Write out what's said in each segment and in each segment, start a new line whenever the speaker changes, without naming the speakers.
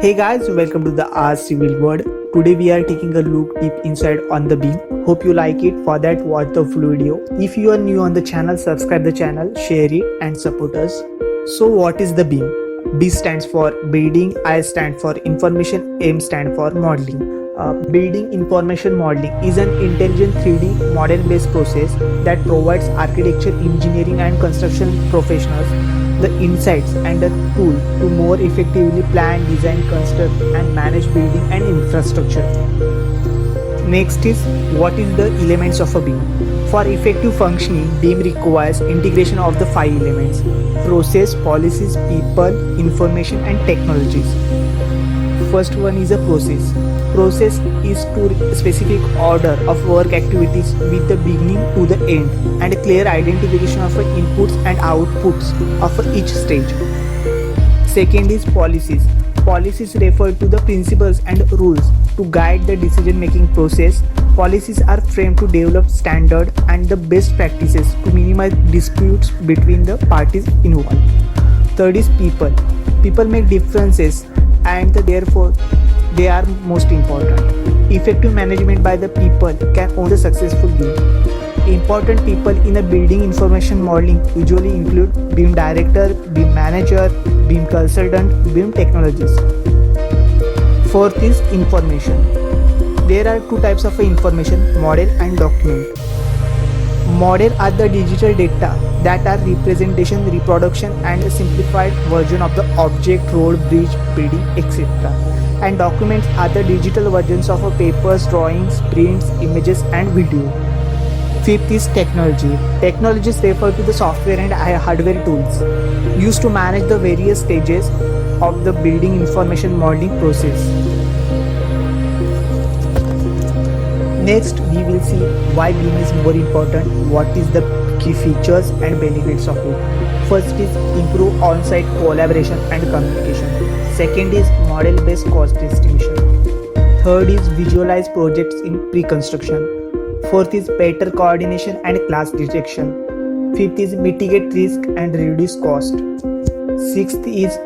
Hey guys, welcome to the R Civil World. Today we are taking a look deep inside on the beam. Hope you like it. For that, watch the full video. If you are new on the channel, subscribe the channel, share it and support us. So what is the beam? B stands for building, I stand for information, M stand for modeling. Building information modeling is an intelligent 3D model-based process that provides architecture, engineering and construction professionals the insights and the tool to more effectively plan, design, construct and manage building and infrastructure. Next is what is the elements of a beam. For effective functioning, beam requires integration of the 5 elements: process, policies, people, information and technologies. First one is a process. Process is to specific order of work activities with the beginning to the end and clear identification of inputs and outputs of each stage. Second is policies. Policies refer to the principles and rules to guide the decision making process. Policies are framed to develop standard and the best practices to minimize disputes between the parties involved. Third is people. People make differences and therefore they are most important. Effective management by the people can own the successful beam. Important people in a building information modeling usually include beam director, beam manager, beam consultant, beam technologist. Fourth is information. There are two types of information: model and document. Model are the digital data that are representation, reproduction and a simplified version of the object, road, bridge, building, etc. And documents are the digital versions of papers, drawings, prints, images and video. Fifth is technology. Technologies refer to the software and hardware tools used to manage the various stages of the building information modeling process. Next, we will see why beam is more important, what is the key features and benefits of it. First is improve on-site collaboration and communication. Second is model-based cost estimation. Third is visualize projects in pre-construction. Fourth is better coordination and class detection. Fifth is mitigate risk and reduce cost. Sixth is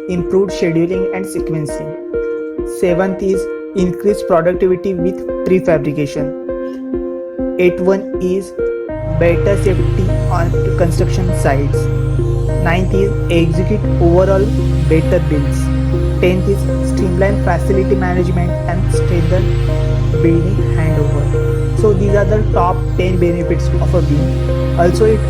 improved scheduling and sequencing. Seventh is increase productivity with prefabrication. Eighth one is better safety on construction sites. Ninth is execute overall better builds. 10th is streamline facility management and strengthen building handover. So these are the top 10 benefits of a beam. Also it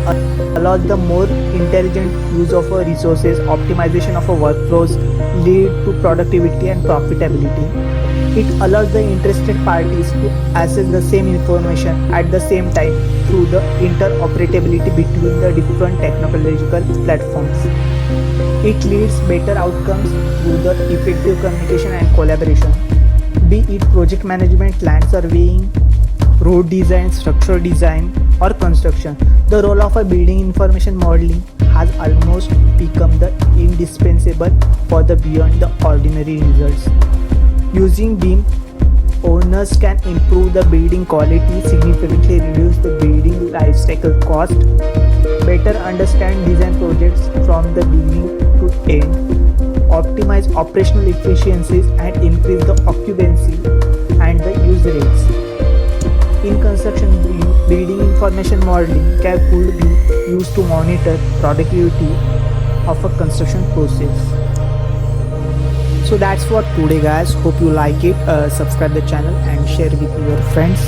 allows the more intelligent use of resources, optimization of workflows, lead to productivity and profitability. It allows the interested parties to access the same information at the same time through the interoperability between the different technological platforms. It leads better outcomes through the effective communication and collaboration. Be it project management, land surveying, road design, structural design or construction, the role of a building information modeling has almost become the indispensable for the beyond the ordinary results. Using beam, owners can improve the building quality, significantly reduce the building life cycle cost, better understand design projects from the beginning to end, optimize operational efficiencies and increase the occupancy and the use rates. In construction, building information modeling could be used to monitor productivity of a construction process. So that's for today guys. Hope you like it. Subscribe the channel and share with your friends.